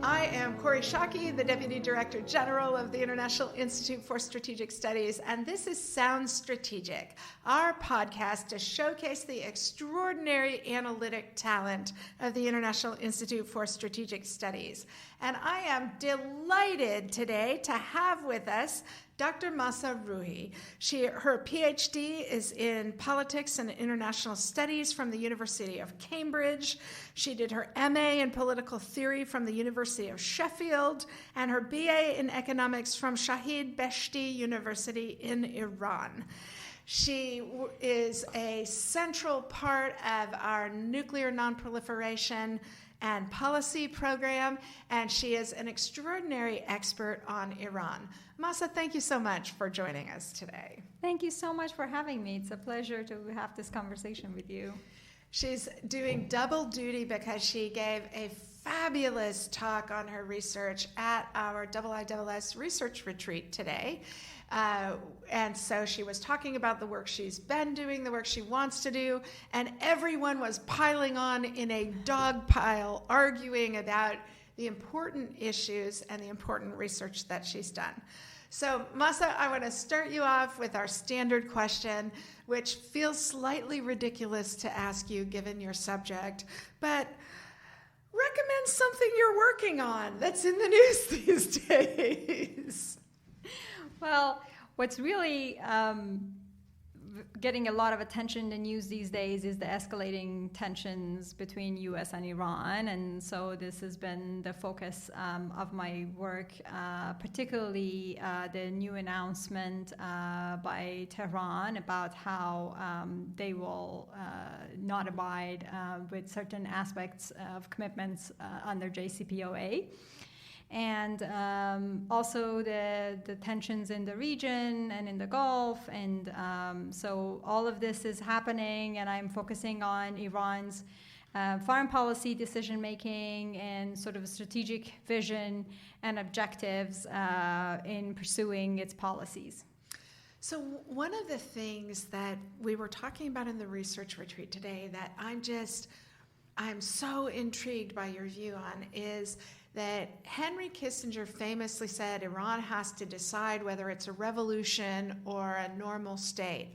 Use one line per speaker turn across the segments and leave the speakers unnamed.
I am Kori Schake, the Deputy Director General of the International Institute for Strategic Studies, and this is Sound Strategic, our podcast to showcase the extraordinary analytic talent of the International Institute for Strategic Studies. And I am delighted today to have with us Dr. Mahsa Rouhi. Her PhD is in Politics and International Studies from the University of Cambridge. She did her MA in Political Theory from the University of Sheffield, and her BA in Economics from Shahid Beheshti University in Iran. She is a central part of our nuclear non-proliferation and policy program, and she is an extraordinary expert on Iran. Mahsa, thank you so much for joining us today.
Thank you so much for having me. It's a pleasure to have this conversation with you.
She's doing double duty because she gave a fabulous talk on her research at our IISS research retreat today. And so she was talking about the work she's been doing, the work she wants to do, and everyone was piling on in a dog pile, arguing about the important issues and the important research that she's done. So, Mahsa, I want to start you off with our standard question, which feels slightly ridiculous to ask you given your subject, but recommend something you're working on that's in the news these days.
Well, what's really getting a lot of attention in the news these days is the escalating tensions between U.S. and Iran, and so this has been the focus of my work, particularly the new announcement by Tehran about how they will not abide with certain aspects of commitments under JCPOA. And also the tensions in the region and in the Gulf. And so all of this is happening, and I'm focusing on Iran's foreign policy decision-making and sort of a strategic vision and objectives in pursuing its policies.
So one of the things that we were talking about in the research retreat today that I'm so intrigued by your view on is that Henry Kissinger famously said Iran has to decide whether it's a revolution or a normal state.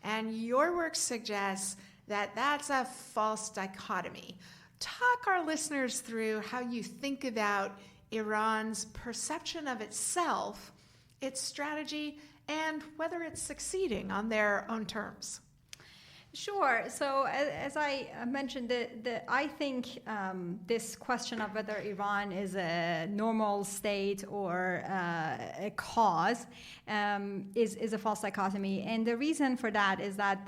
And your work suggests that that's a false dichotomy. Talk our listeners through how you think about Iran's perception of itself, its strategy, and whether it's succeeding on their own terms.
Sure. So as I mentioned, I think this question of whether Iran is a normal state or a cause is a false dichotomy. And the reason for that is that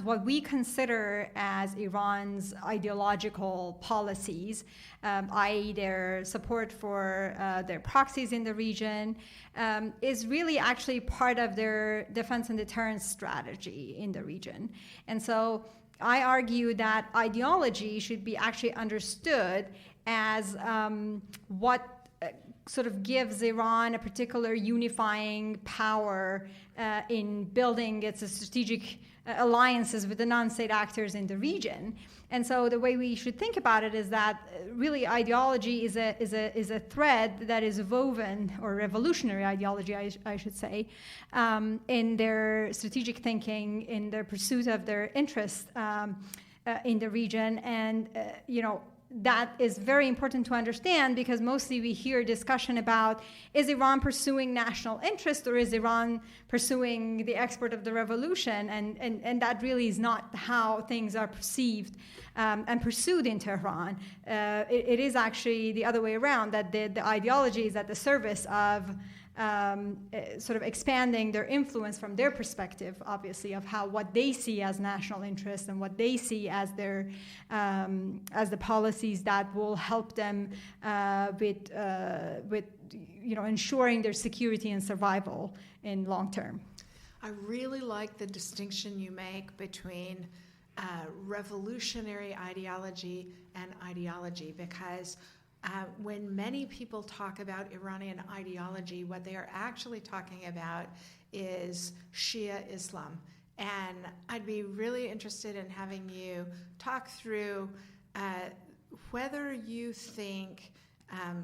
what we consider as Iran's ideological policies, i.e. their support for their proxies in the region, is really actually part of their defense and deterrence strategy in the region. And so I argue that ideology should be actually understood as what sort of gives Iran a particular unifying power in building its strategic alliances with the non-state actors in the region. And so the way we should think about it is that really ideology is a thread that is woven, or revolutionary ideology, I should say, in their strategic thinking, in their pursuit of their interests in the region. And, that is very important to understand, because mostly we hear discussion about, is Iran pursuing national interest or is Iran pursuing the export of the revolution? And that really is not how things are perceived and pursued in Tehran. It is actually the other way around, that the ideology is at the service of sort of expanding their influence from their perspective, obviously, of what they see as national interest and what they see as their as the policies that will help them with ensuring their security and survival in long term.
I really like the distinction you make between revolutionary ideology and ideology, because when many people talk about Iranian ideology, what they are actually talking about is Shia Islam. And I'd be really interested in having you talk through whether you think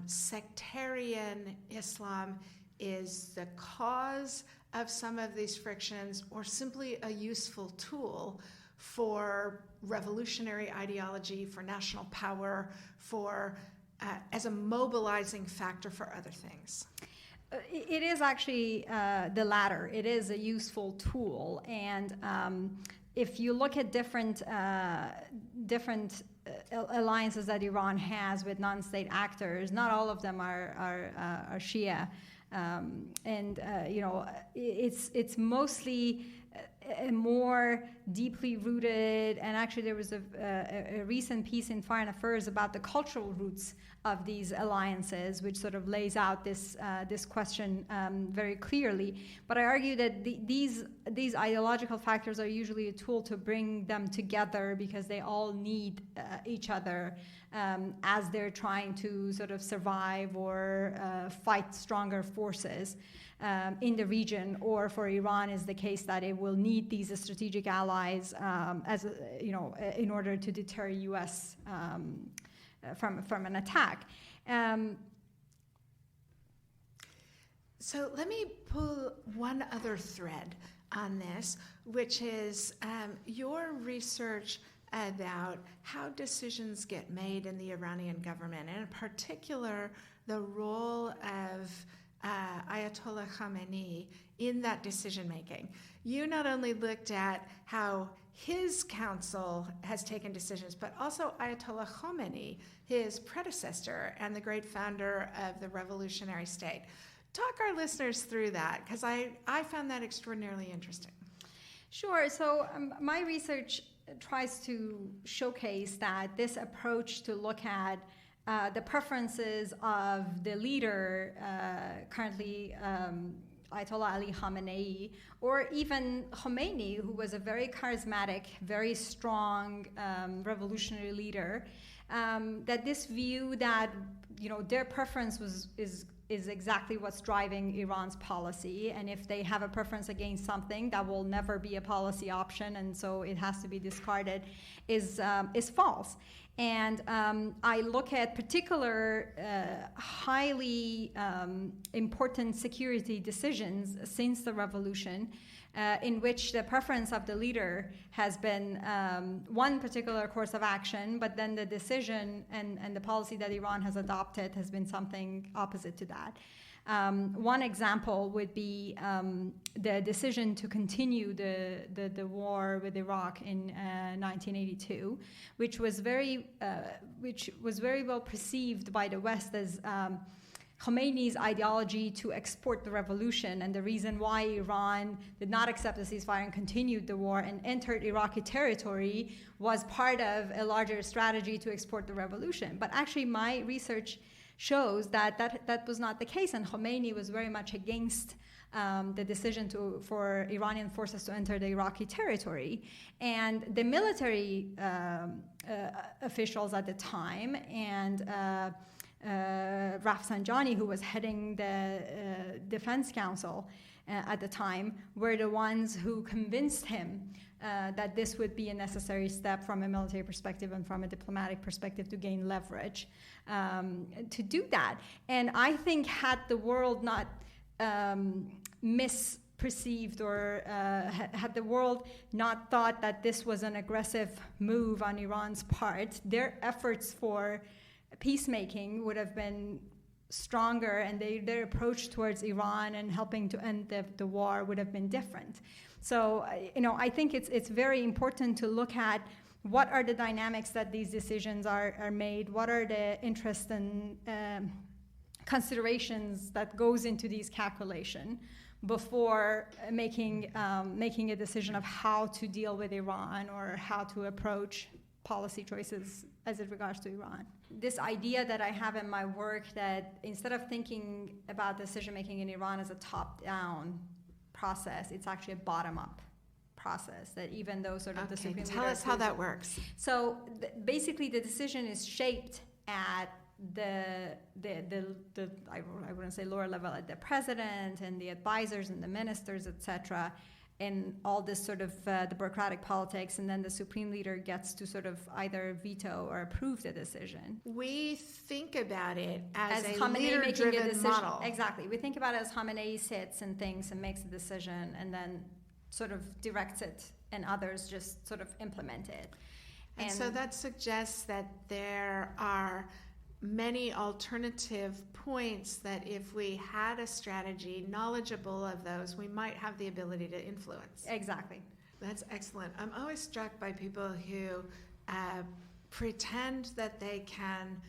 sectarian Islam is the cause of some of these frictions or simply a useful tool for revolutionary ideology, for national power, for as a mobilizing factor for other things.
It is actually the latter. It is a useful tool, and if you look at different alliances that Iran has with non-state actors, not all of them are Shia, and it's mostly a more deeply rooted, and actually there was a recent piece in Foreign Affairs about the cultural roots of these alliances, which sort of lays out this question very clearly. But I argue that these ideological factors are usually a tool to bring them together because they all need each other as they're trying to sort of survive or fight stronger forces in the region, or for Iran is the case that it will need these strategic allies in order to deter U.S. From an attack.
So let me pull one other thread on this, which is your research about how decisions get made in the Iranian government, and in particular, the role of Ayatollah Khamenei in that decision-making. You not only looked at how his council has taken decisions, but also Ayatollah Khomeini, his predecessor and the great founder of the revolutionary state. Talk our listeners through that, because I found that extraordinarily interesting.
Sure. So my research tries to showcase that this approach to look at the preferences of the leader, currently Ayatollah Ali Khamenei, or even Khomeini, who was a very charismatic, very strong revolutionary leader, that this view that their preference is exactly what's driving Iran's policy, and if they have a preference against something, that will never be a policy option, and so it has to be discarded, is false. And I look at particular highly important security decisions since the revolution, in which the preference of the leader has been one particular course of action, but then the decision and the policy that Iran has adopted has been something opposite to that. One example would be the decision to continue the war with Iraq in 1982, which was very well perceived by the West as Khomeini's ideology to export the revolution, and the reason why Iran did not accept the ceasefire and continued the war and entered Iraqi territory was part of a larger strategy to export the revolution. But actually, my research shows that was not the case, and Khomeini was very much against the decision for Iranian forces to enter the Iraqi territory. And the military officials at the time, and Rafsanjani, who was heading the Defense Council at the time, were the ones who convinced him that this would be a necessary step from a military perspective and from a diplomatic perspective to gain leverage to do that. And I think had the world not misperceived or had the world not thought that this was an aggressive move on Iran's part, their efforts for peacemaking would have been stronger, and their approach towards Iran and helping to end the war would have been different. So, I think it's very important to look at what are the dynamics that these decisions are made, what are the interests and considerations that goes into these calculations before making a decision of how to deal with Iran or how to approach policy choices as it regards to Iran. This idea that I have in my work that instead of thinking about decision-making in Iran as a top-down process, it's actually a bottom-up process, that even though sort of the Supreme Leader...
Tell us how that works.
So basically the decision is shaped at the I wouldn't say lower level, at the president and the advisors and the ministers, etc., in all this sort of the bureaucratic politics, and then the supreme leader gets to sort of either veto or approve the decision.
We think about it as a
Khamenei
leader-driven model.
Exactly. We think about it as Khamenei sits and thinks and makes a decision and then sort of directs it, and others just sort of implement it.
And so that suggests that there are many alternative points that if we had a strategy knowledgeable of those, we might have the ability to influence.
Exactly.
That's excellent. I'm always struck by people who pretend that they can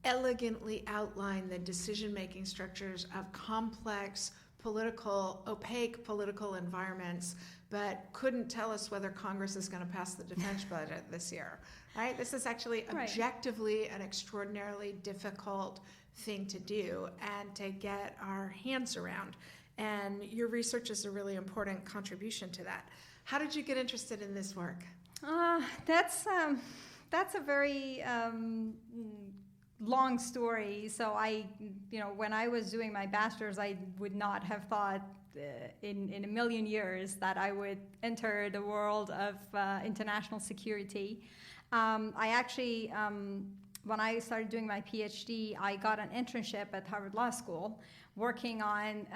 elegantly outline the decision-making structures of complex, opaque political environments, but couldn't tell us whether Congress is going to pass the defense budget this year. Right? This is actually objectively an extraordinarily difficult thing to do and to get our hands around. And your research is a really important contribution to that. How did you get interested in this work?
That's a very long story. So when I was doing my bachelor's, I would not have thought in a million years that I would enter the world of international security. I actually, when I started doing my PhD, I got an internship at Harvard Law School working on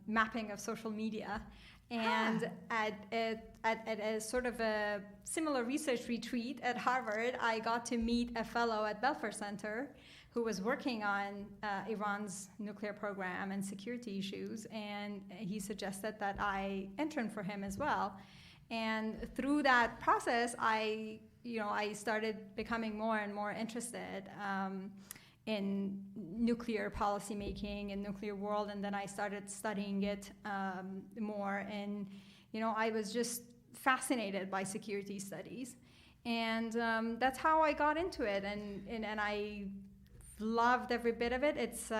mapping of social media. And at a sort of a similar research retreat at Harvard, I got to meet a fellow at Belfer Center who was working on Iran's nuclear program and security issues, and he suggested that I intern for him as well. And through that process, I started becoming more and more interested in nuclear policymaking and nuclear world, and then I started studying it more. And I was just fascinated by security studies, and that's how I got into it. And I loved every bit of it. It's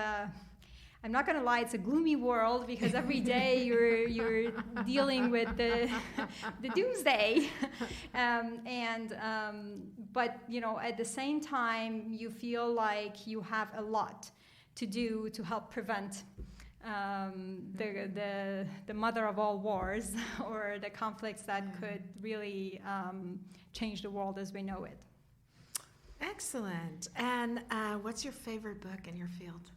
I'm not going to lie, it's a gloomy world because every day you're dealing with the doomsday, but at the same time you feel like you have a lot to do to help prevent the mother of all wars or the conflicts that could really change the world as we know it.
Excellent. And what's your favorite book in your field?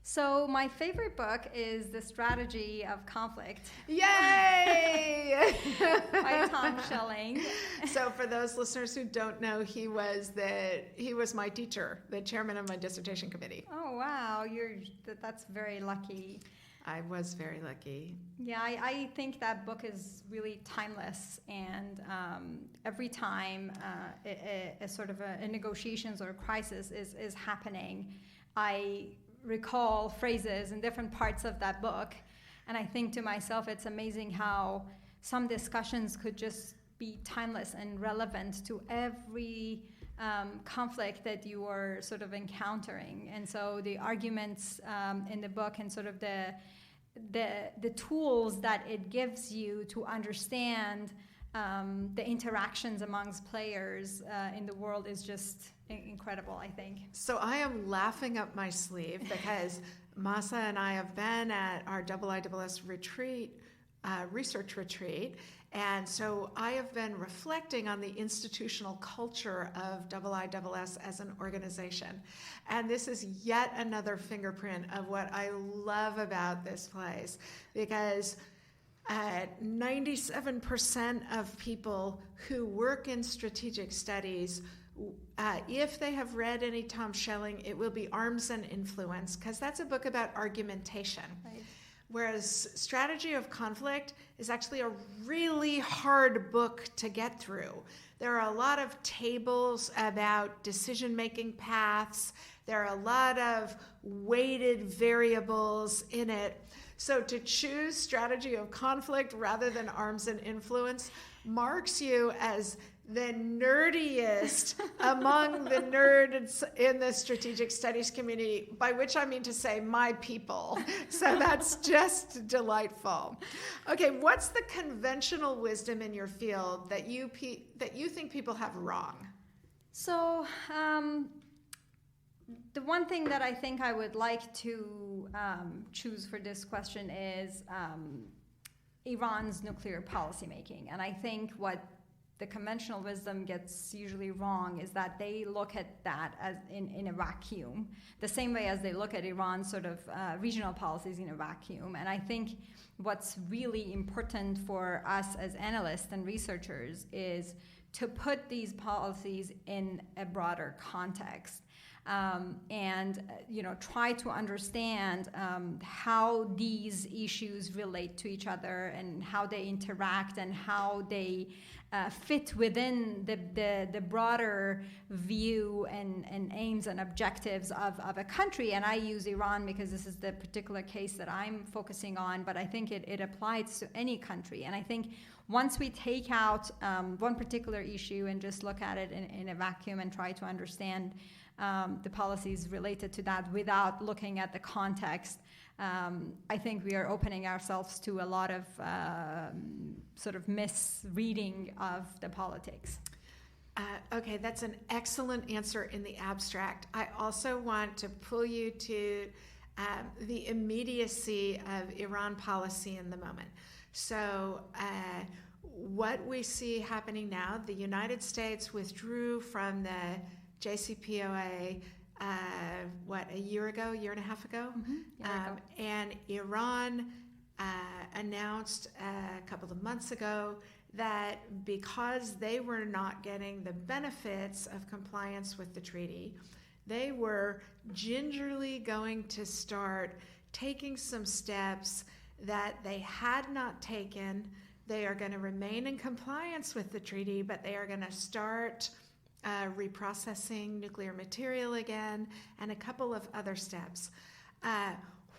So my favorite book is The Strategy of Conflict.
Yay!
By Tom Schelling.
So for those listeners who don't know, he was my teacher, the chairman of my dissertation committee.
Oh wow, that's very lucky.
I was very lucky.
Yeah, I think that book is really timeless, and every time a sort of a negotiations or a crisis is happening, I recall phrases in different parts of that book, and I think to myself, it's amazing how some discussions could just be timeless and relevant to every conflict that you are sort of encountering. And so the arguments in the book and sort of the tools that it gives you to understand the interactions amongst players in the world is just incredible, I think.
So I am laughing up my sleeve because Mahsa and I have been at our IISS retreat, research retreat, and so I have been reflecting on the institutional culture of IISS as an organization. And this is yet another fingerprint of what I love about this place, because 97% of people who work in strategic studies, if they have read any Tom Schelling, it will be Arms and Influence, because that's a book about argumentation.
Right.
Whereas Strategy of Conflict is actually a really hard book to get through. There are a lot of tables about decision-making paths. There are a lot of weighted variables in it. So to choose Strategy of Conflict rather than Arms and Influence marks you as the nerdiest among the nerds in the strategic studies community, by which I mean to say my people. So that's just delightful. Okay, what's the conventional wisdom in your field that you think people have wrong?
So the one thing that I think I would like to choose for this question is Iran's nuclear policymaking. And I think what the conventional wisdom gets usually wrong is that they look at that as in a vacuum, the same way as they look at Iran's sort of regional policies in a vacuum. And I think what's really important for us as analysts and researchers is to put these policies in a broader context. And try to understand how these issues relate to each other and how they interact and how they fit within the broader view and aims and objectives of a country. And I use Iran because this is the particular case that I'm focusing on, but I think it applies to any country. And I think once we take out one particular issue and just look at it in a vacuum and try to understand the policies related to that without looking at the context, I think we are opening ourselves to a lot of sort of misreading of the politics.
Okay, that's an excellent answer in the abstract. I also want to pull you to the immediacy of Iran policy in the moment. So what we see happening now, the United States withdrew from the JCPOA, a year and a half ago?
Mm-hmm.
And Iran announced a couple of months ago that because they were not getting the benefits of compliance with the treaty, they were gingerly going to start taking some steps that they had not taken. They are going to remain in compliance with the treaty, but they are going to start reprocessing nuclear material again, and a couple of other steps.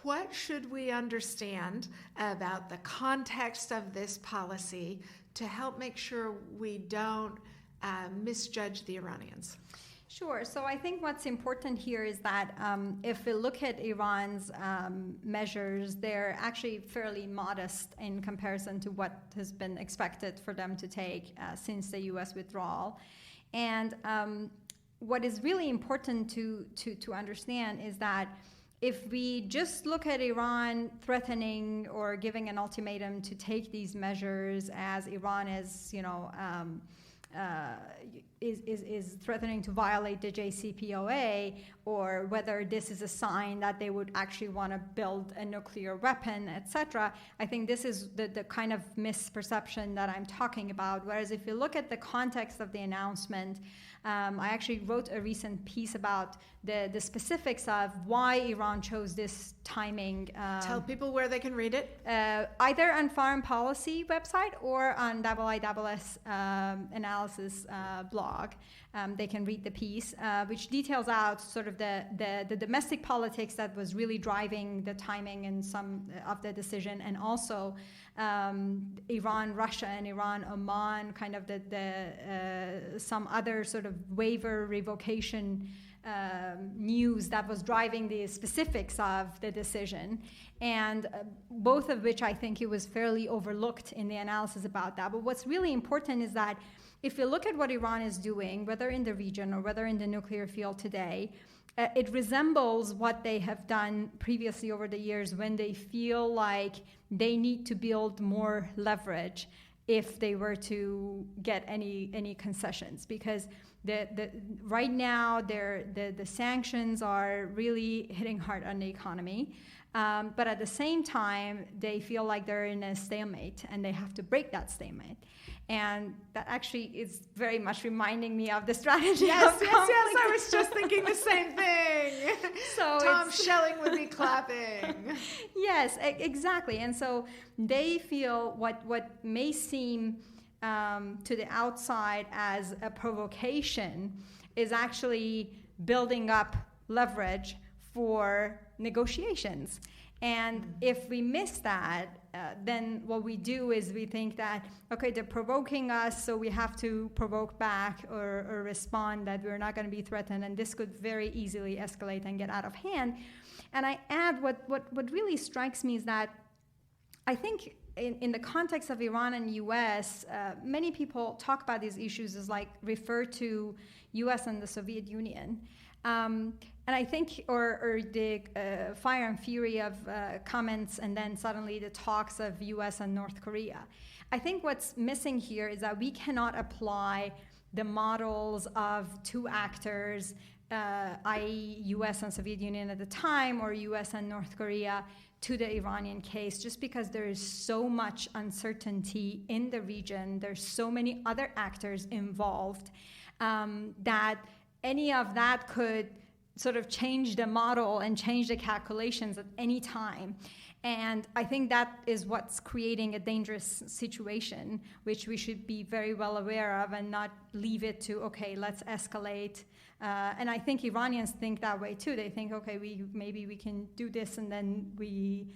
What should we understand about the context of this policy to help make sure we don't misjudge the Iranians?
Sure. So I think what's important here is that if we look at Iran's measures, they're actually fairly modest in comparison to what has been expected for them to take since the U.S. withdrawal. And what is really important to understand is that if we just look at Iran threatening or giving an ultimatum to take these measures as Iran is, is threatening to violate the JCPOA, or whether this is a sign that they would actually want to build a nuclear weapon, etc., I think this is the kind of misperception that I'm talking about. Whereas if you look at the context of the announcement, I actually wrote a recent piece about the specifics of why Iran chose this timing.
Tell people where they can read it.
Either on Foreign Policy website or on IISS analysis blog. They can read the piece, which details out sort of the domestic politics that was really driving the timing and some of the decision, and also Iran, Russia, and Iran, Oman, kind of some other sort of waiver revocation news that was driving the specifics of the decision, and both of which I think it was fairly overlooked in the analysis about that. But what's really important is that if you look at what Iran is doing, whether in the region or whether in the nuclear field today, it resembles what they have done previously over the years when they feel like they need to build more leverage if they were to get any concessions, because right now the sanctions are really hitting hard on the economy, but at the same time they feel like they're in a stalemate and they have to break that stalemate. And that actually is very much reminding me of the strategy.
Yes, I was just thinking the same thing. So Tom Schelling would be clapping.
Yes, exactly. And so they feel what may seem to the outside as a provocation is actually building up leverage for negotiations. And if we miss that, then what we do is we think that, okay, they're provoking us, so we have to provoke back or respond that we're not going to be threatened, and this could very easily escalate and get out of hand. And I add what really strikes me is that I think in the context of Iran and US, many people talk about these issues as like refer to US and the Soviet Union. And I think, or the fire and fury of comments and then suddenly the talks of US and North Korea. I think what's missing here is that we cannot apply the models of two actors, i.e. US and Soviet Union at the time, or US and North Korea, to the Iranian case, just because there is so much uncertainty in the region, there's so many other actors involved, that any of that could sort of change the model and change the calculations at any time. And I think that is what's creating a dangerous situation, which we should be very well aware of and not leave it to, okay, let's escalate. And I think Iranians think that way too. They think, okay, maybe we can do this and then we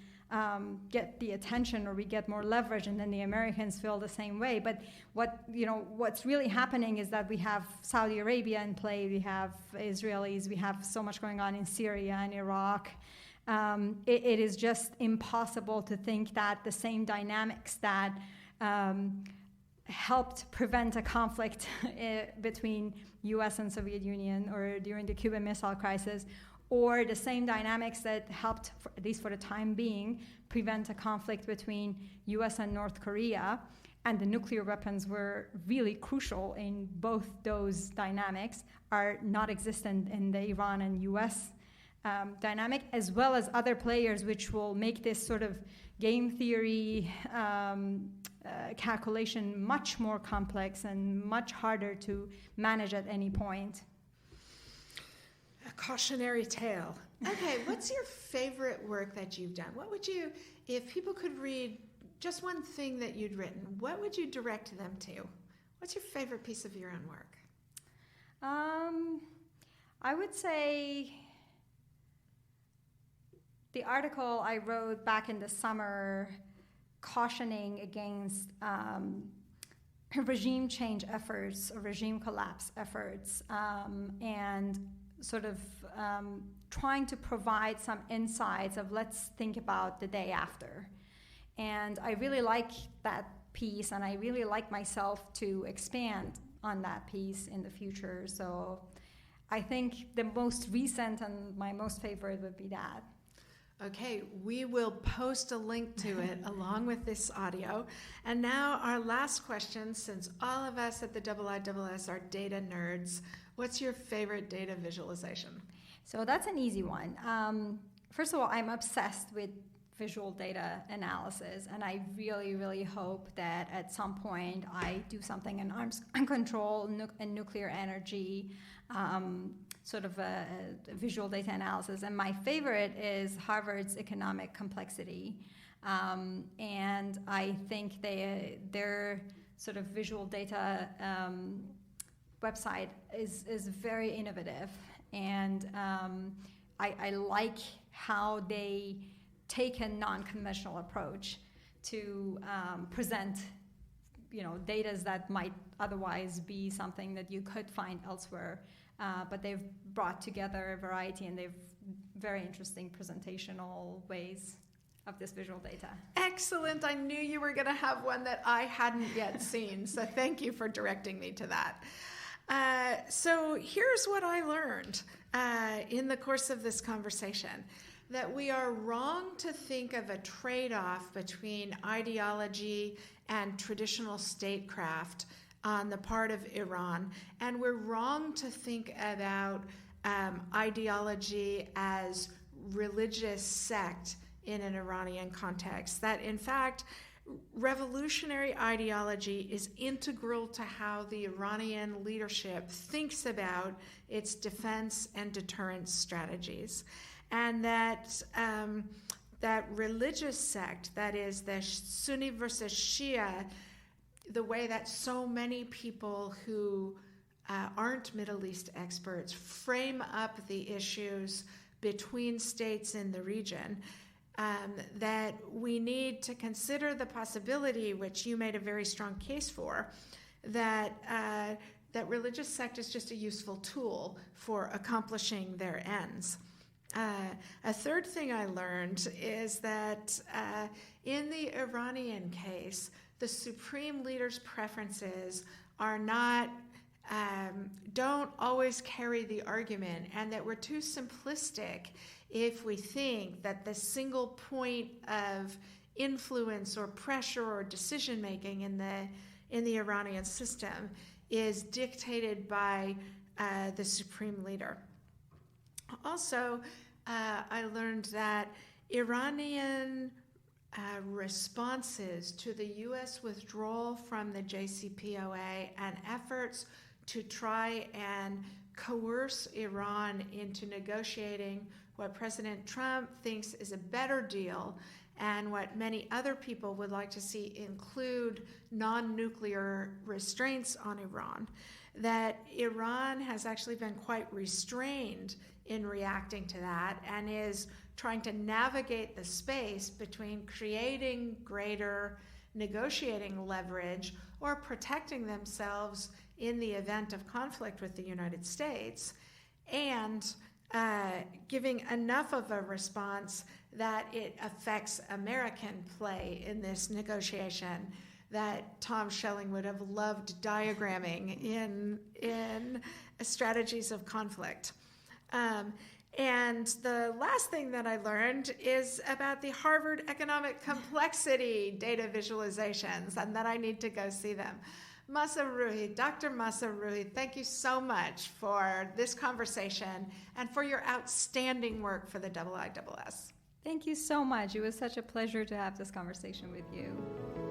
get the attention or we get more leverage, and then the Americans feel the same way. But what's really happening is that we have Saudi Arabia in play, we have Israelis, we have so much going on in Syria and Iraq. It is just impossible to think that the same dynamics that helped prevent a conflict between US and Soviet Union or during the Cuban Missile Crisis, or the same dynamics that helped, at least for the time being, prevent a conflict between US and North Korea, and the nuclear weapons were really crucial in both those dynamics, are not existent in the Iran and US dynamic, as well as other players, which will make this sort of game theory calculation much more complex and much harder to manage at any point.
A cautionary tale. Okay, what's your favorite work that you've done? What would you, if people could read just one thing that you'd written, what would you direct them to? What's your favorite piece of your own work?
I would say the article I wrote back in the summer cautioning against regime change efforts or regime collapse efforts, and sort of trying to provide some insights of let's think about the day after. And I really like that piece, and I really like myself to expand on that piece in the future. So I think the most recent and my most favorite would be that.
Okay, we will post a link to it along with this audio. And now our last question, since all of us at the IISS are data nerds, what's your favorite data visualization?
So that's an easy one. First of all, I'm obsessed with visual data analysis, and I really, really hope that at some point I do something in arms control and nuclear energy, sort of a visual data analysis. And my favorite is Harvard's economic complexity. And I think their sort of visual data website is very innovative. And I like how they take a non-conventional approach to present data that might otherwise be something that you could find elsewhere. But they've brought together a variety, and they've very interesting presentational ways of this visual data.
Excellent. I knew you were going to have one that I hadn't yet seen, so thank you for directing me to that. So here's what I learned in the course of this conversation, that we are wrong to think of a trade-off between ideology and traditional statecraft on the part of Iran, and we're wrong to think about ideology as religious sect in an Iranian context. That, in fact, revolutionary ideology is integral to how the Iranian leadership thinks about its defense and deterrence strategies, and that that religious sect, that is the Sunni versus Shia, the way that so many people who aren't Middle East experts frame up the issues between states in the region, that we need to consider the possibility, which you made a very strong case for, that religious sect is just a useful tool for accomplishing their ends. A third thing I learned is that in the Iranian case, the supreme leader's preferences are not don't always carry the argument, and that we're too simplistic if we think that the single point of influence or pressure or decision making in the Iranian system is dictated by the supreme leader. Also, I learned that Iranian responses to the U.S. withdrawal from the JCPOA and efforts to try and coerce Iran into negotiating what President Trump thinks is a better deal and what many other people would like to see include non-nuclear restraints on Iran, that Iran has actually been quite restrained in reacting to that and is trying to navigate the space between creating greater negotiating leverage or protecting themselves in the event of conflict with the United States, and giving enough of a response that it affects American play in this negotiation that Tom Schelling would have loved diagramming in strategies of conflict. And the last thing that I learned is about the Harvard Economic Complexity data visualizations, and that I need to go see them. Mahsa Rouhi, Dr. Mahsa Rouhi, thank you so much for this conversation and for your outstanding work for the IISS.
Thank you so much. It was such a pleasure to have this conversation with you.